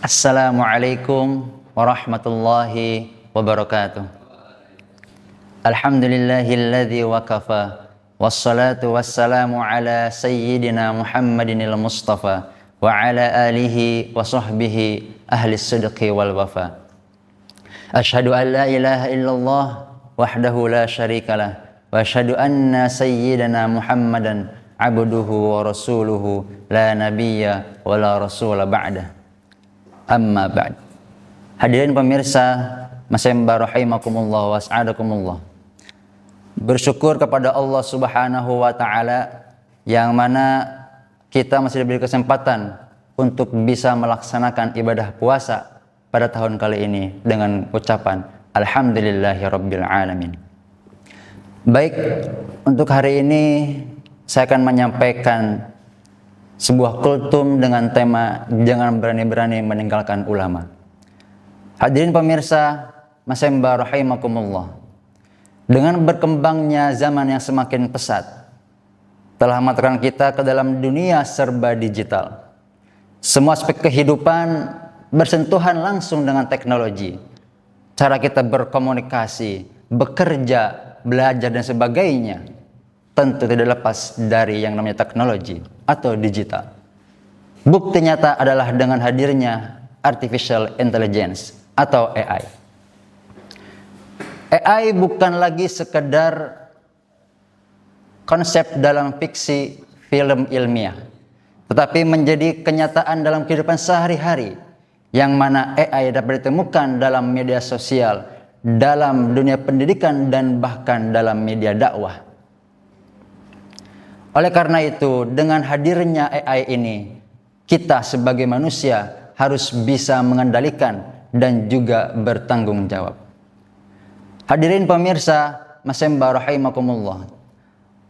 Assalamualaikum warahmatullahi wabarakatuh. Alhamdulillahilladzi wakafa, wassalatu wassalamu ala sayyidina Muhammadinil Mustafa wa ala alihi wa sahbihi ahli sidqi wal wafa. Ashhadu an la ilaha illallah wahdahu la syarikalah wa ashhadu anna sayyidina Muhammadan abduhu wa rasuluhu la nabiyya wa la rasula ba'dah. Amma ba'd. Hadirin pemirsa, masyaallah rahimakumullah wa as'adakumullah. Bersyukur kepada Allah Subhanahu wa taala yang mana kita masih diberi kesempatan untuk bisa melaksanakan ibadah puasa pada tahun kali ini dengan ucapan alhamdulillahirabbil alamin. Baik, untuk hari ini saya akan menyampaikan sebuah kultum dengan tema jangan berani-berani meninggalkan ulama. Hadirin pemirsa, masyaallah rahimakumullah. Dengan berkembangnya zaman yang semakin pesat, telah memasukkan kita ke dalam dunia serba digital. Semua aspek kehidupan bersentuhan langsung dengan teknologi. Cara kita berkomunikasi, bekerja, belajar dan sebagainya tentu tidak lepas dari yang namanya teknologi atau digital. Bukti nyata adalah dengan hadirnya artificial intelligence atau AI. AI bukan lagi sekedar konsep dalam fiksi film ilmiah, tetapi menjadi kenyataan dalam kehidupan sehari-hari, yang mana AI dapat ditemukan dalam media sosial, dalam dunia pendidikan, dan bahkan dalam media dakwah. Oleh karena itu, dengan hadirnya AI ini, kita sebagai manusia harus bisa mengendalikan dan juga bertanggung jawab. Hadirin pemirsa, masyaallah rahimakumullah.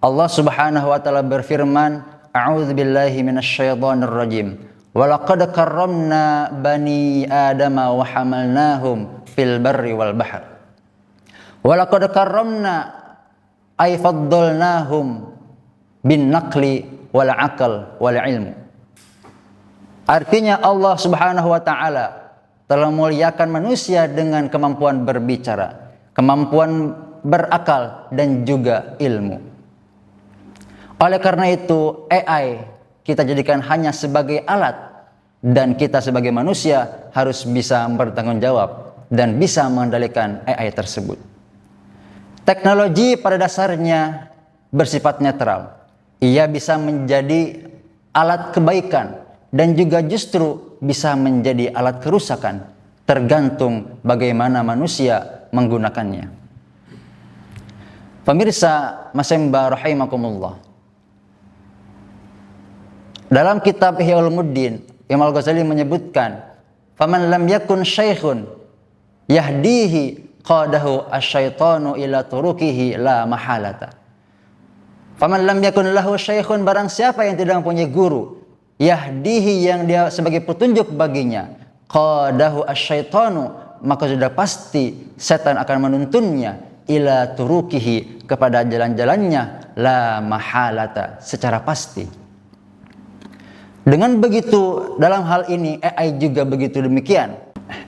Allah Subhanahu wa taala berfirman, a'udzubillahi minasyaitonir rajim. Wa laqad karramna bani adama wa hamalnahum fil barri wal bahr. Wa laqad karramna ay faddalnahum bin naqli wal aqal wal ilmu. Artinya Allah Subhanahu wa taala telah memuliakan manusia dengan kemampuan berbicara, kemampuan berakal dan juga ilmu. Oleh karena itu, AI kita jadikan hanya sebagai alat, dan kita sebagai manusia harus bisa bertanggung jawab dan bisa mengendalikan AI tersebut. Teknologi pada dasarnya bersifat netral. Ia bisa menjadi alat kebaikan dan juga justru bisa menjadi alat kerusakan, tergantung bagaimana manusia menggunakannya. Pemirsa, masyaallah rahimakumullah. Dalam kitab Ihya Ulumuddin, Imam Al-Ghazali menyebutkan, "Faman lam yakun syaikhun yahdihi qadahu asyaitanu ila turukihi la mahalata." Faman lam yakun lahu syaikhun, barang siapa yang tidak mempunyai guru, yahdihi yang dia sebagai petunjuk baginya, qadahu asyaitanu, maka sudah pasti setan akan menuntunnya ila turukihi, kepada jalan-jalannya, la mahalata, secara pasti. Dengan begitu, dalam hal ini AI juga begitu demikian.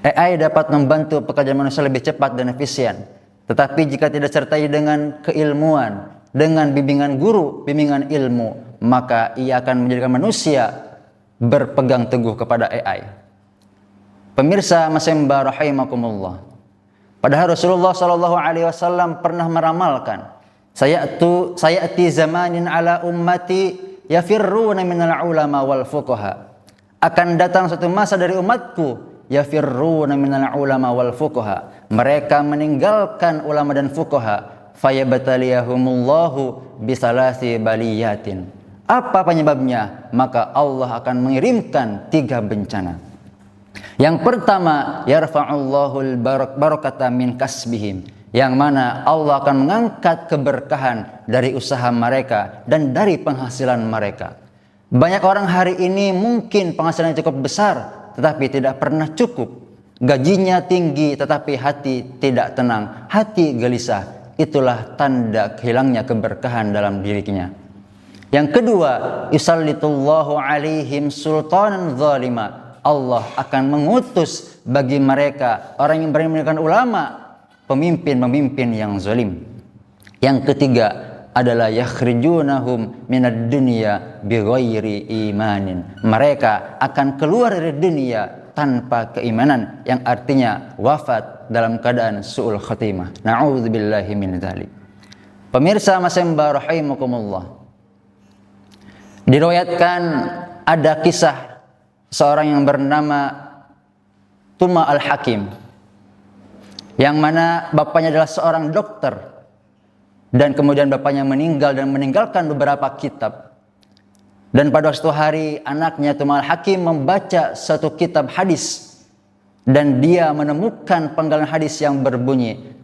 AI dapat membantu pekerjaan manusia lebih cepat dan efisien. Tetapi jika tidak disertai dengan keilmuan, dengan bimbingan guru, bimbingan ilmu, maka ia akan menjadikan manusia berpegang teguh kepada AI. Pemirsa, masyaallah rahimakumullah. Padahal Rasulullah sallallahu alaihi wasallam pernah meramalkan, sayati zamanin ala ummati yafirruna minal ulama wal fuqaha. Akan datang suatu masa dari umatku, yafirruna minal ulama wal fuqaha, mereka meninggalkan ulama dan fuqaha, fayabtaliyahumullahu bisalasi baliyatin. Apa penyebabnya? Maka Allah akan mengirimkan 3 bencana. Yang pertama, yarfa'ullahul barakata min kasbihim, yang mana Allah akan mengangkat keberkahan dari usaha mereka dan dari penghasilan mereka. Banyak orang hari ini mungkin penghasilannya cukup besar, tetapi tidak pernah cukup. Gajinya tinggi, tetapi hati tidak tenang, hati gelisah. Itulah tanda hilangnya keberkahan dalam dirinya. Yang kedua, yusallitullahu alaihim sultanan zalima, Allah akan mengutus bagi mereka orang yang berani meninggalkan ulama, pemimpin-pemimpin yang zalim. Yang ketiga adalah yakhrijunahum minad dunya bighairi imanin. Mereka akan keluar dari dunia tanpa keimanan, yang artinya wafat dalam keadaan su'ul khatimah. Na'udzubillahi min dzalik. Pemirsa Masembah rahimakumullah, diriwayatkan ada kisah seorang yang bernama Tuma al-Hakim, yang mana bapaknya adalah seorang dokter, dan kemudian bapaknya meninggal dan meninggalkan beberapa kitab. Dan pada suatu hari anaknya Tuma al-Hakim membaca satu kitab hadis, dan dia menemukan penggalan hadis yang berbunyi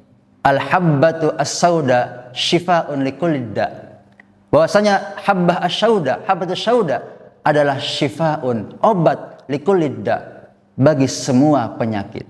al-habbatu as-sauda shifa'un likulli da'. Bahwasanya habbah as-sauda, habbatu sauda adalah shifa'un, obat, likulli da', bagi semua penyakit.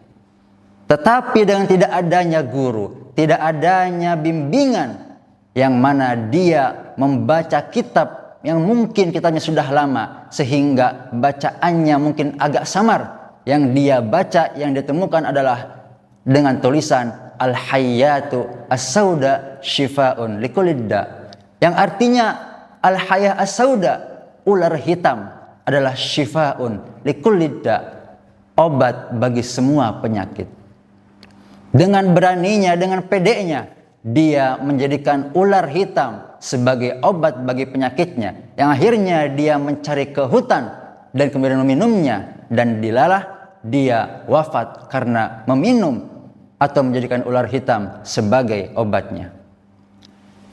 Tetapi dengan tidak adanya guru, tidak adanya bimbingan, yang mana dia membaca kitab yang mungkin kitabnya sudah lama sehingga bacaannya mungkin agak samar. Yang dia baca, yang ditemukan adalah dengan tulisan al-hayyatu as-sauda shifa'un likulli da', yang artinya al-hayyah as-sauda, ular hitam, adalah shifa'un likulli da', obat bagi semua penyakit. Dengan beraninya, dengan pedenya, dia menjadikan ular hitam sebagai obat bagi penyakitnya, yang akhirnya dia mencari ke hutan dan kemudian meminumnya, dan dilalah dia wafat karena meminum atau menjadikan ular hitam sebagai obatnya.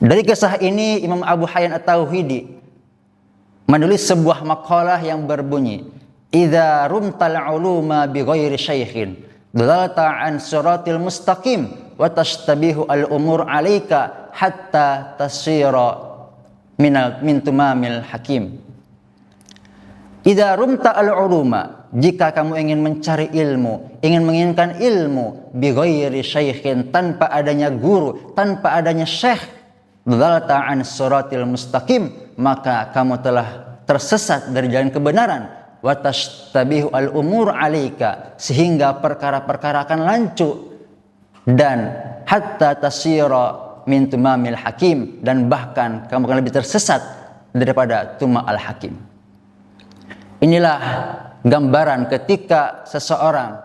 Dari kisah ini Imam Abu Hayyan At-Tauhidi menulis sebuah maqalah yang berbunyi idza rumtal uluma bighairi syaikhin dalalta an siratil mustaqim wa tashtabihu al umur alaika hatta tasira min tumamil hakim. Idza rumta al uluma, jika kamu ingin mencari ilmu, ingin menginginkan ilmu bighairi syaikhin, tanpa adanya guru, tanpa adanya syekh, dalalta an siratil mustaqim, maka kamu telah tersesat dari jalan kebenaran. Wa tashtabihu al umur alaika, sehingga perkara-perkara akan lancu, dan hatta tasira min tumamil hakim, dan bahkan kamu akan lebih tersesat daripada Tuma al-Hakim. Inilah gambaran ketika seseorang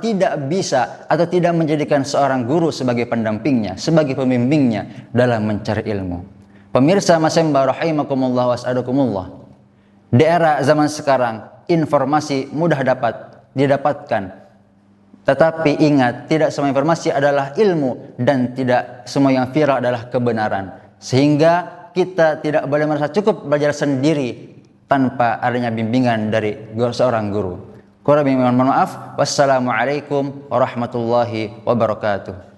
tidak bisa atau tidak menjadikan seorang guru sebagai pendampingnya, sebagai pembimbingnya dalam mencari ilmu. Pemirsa Masembah rahimakumullah was'adakumullah, di era zaman sekarang informasi mudah didapatkan. Tetapi ingat, tidak semua informasi adalah ilmu, dan tidak semua yang viral adalah kebenaran. Sehingga kita tidak boleh merasa cukup belajar sendiri tanpa adanya bimbingan dari seorang guru. Kurang lebih mohon maaf. Wassalamualaikum warahmatullahi wabarakatuh.